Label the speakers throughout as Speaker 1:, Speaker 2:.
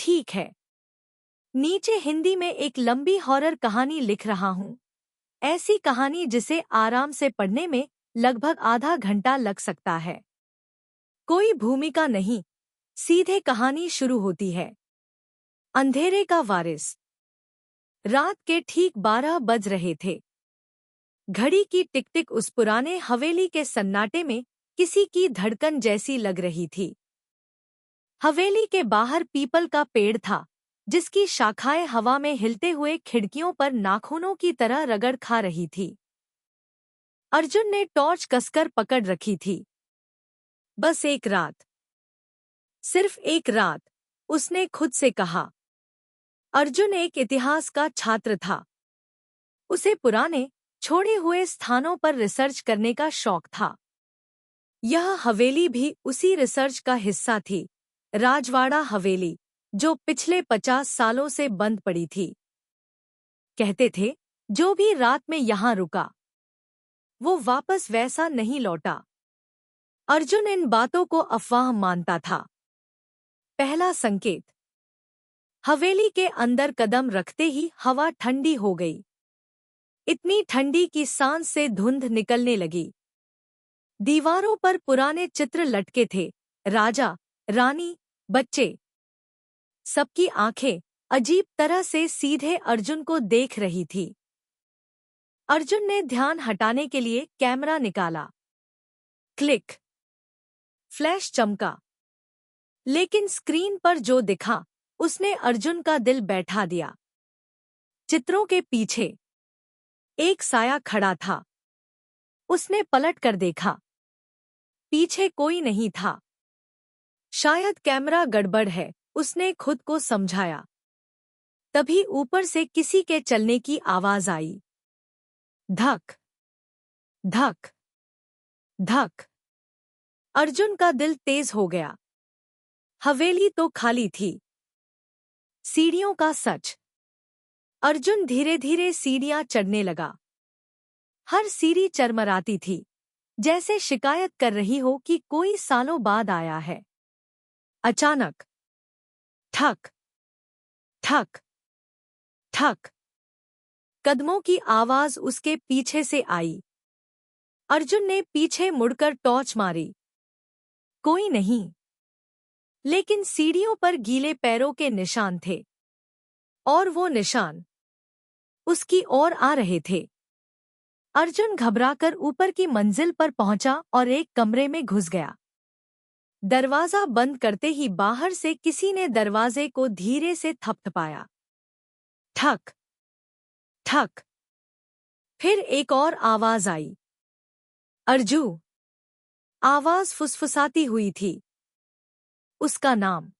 Speaker 1: ठीक है। नीचे हिंदी में एक लंबी हॉरर कहानी लिख रहा हूँ। ऐसी कहानी जिसे आराम से पढ़ने में लगभग आधा घंटा लग सकता है। कोई भूमिका नहीं, सीधे कहानी शुरू होती है। अंधेरे का वारिस। रात के ठीक 12 बज रहे थे। घड़ी की टिक टिक उस पुराने हवेली के सन्नाटे में किसी की धड़कन जैसी लग रही थी। हवेली के बाहर पीपल का पेड़ था, जिसकी शाखाएं हवा में हिलते हुए खिड़कियों पर नाखूनों की तरह रगड़ खा रही थी। अर्जुन ने टॉर्च कसकर पकड़ रखी थी। बस एक रात, सिर्फ एक रात, उसने खुद से कहा। अर्जुन एक इतिहास का छात्र था। उसे पुराने, छोड़े हुए स्थानों पर रिसर्च करने का शौक था। यह हवेली भी उसी रिसर्च का हिस्सा थी। राजवाड़ा हवेली, जो पिछले 50 सालों से बंद पड़ी थी। कहते थे, जो भी रात में यहां रुका, वो वापस वैसा नहीं लौटा। अर्जुन इन बातों को अफवाह मानता था। पहला संकेत। हवेली के अंदर कदम रखते ही हवा ठंडी हो गई। इतनी ठंडी कि सांस से धुंध निकलने लगी। दीवारों पर पुराने चित्र लटके थे, राजा, रानी, बच्चे। सबकी आंखें अजीब तरह से सीधे अर्जुन को देख रही थी। अर्जुन ने ध्यान हटाने के लिए कैमरा निकाला। क्लिक। फ्लैश चमका। लेकिन स्क्रीन पर जो दिखा, उसने अर्जुन का दिल बैठा दिया। चित्रों के पीछे एक साया खड़ा था। उसने पलट कर देखा। पीछे कोई नहीं था। शायद कैमरा गड़बड़ है, उसने खुद को समझाया। तभी ऊपर से किसी के चलने की आवाज आई। धक, धक, धक। अर्जुन का दिल तेज हो गया। हवेली तो खाली थी। सीढ़ियों का सच। अर्जुन धीरे धीरे सीढ़ियां चढ़ने लगा। हर सीढ़ी चरमराती थी, जैसे शिकायत कर रही हो कि कोई सालों बाद आया है। अचानक ठक, ठक, ठक। कदमों की आवाज उसके पीछे से आई। अर्जुन ने पीछे मुड़कर टॉर्च मारी। कोई नहीं, लेकिन सीढ़ियों पर गीले पैरों के निशान थे। और वो निशान उसकी ओर आ रहे थे। अर्जुन घबराकर ऊपर की मंजिल पर पहुंचा और एक कमरे में घुस गया। दरवाजा बंद करते ही बाहर से किसी ने दरवाजे को धीरे से थपथपाया। ठक, ठक। फिर एक और आवाज आई। अर्जू। आवाज फुसफुसाती हुई थी। उसका नाम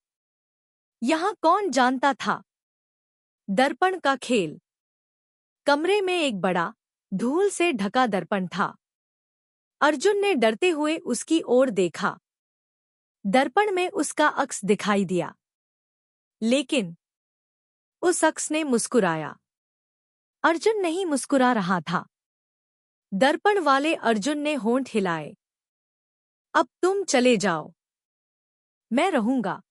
Speaker 1: यहां कौन जानता था? दर्पण का खेल। कमरे में एक बड़ा, धूल से ढका दर्पण था। अर्जुन ने डरते हुए उसकी ओर देखा। दर्पण में उसका अक्स दिखाई दिया। लेकिन उस अक्स ने मुस्कुराया। अर्जुन नहीं मुस्कुरा रहा था। दर्पण वाले अर्जुन ने होंठ हिलाए। अब तुम चले जाओ, मैं रहूंगा।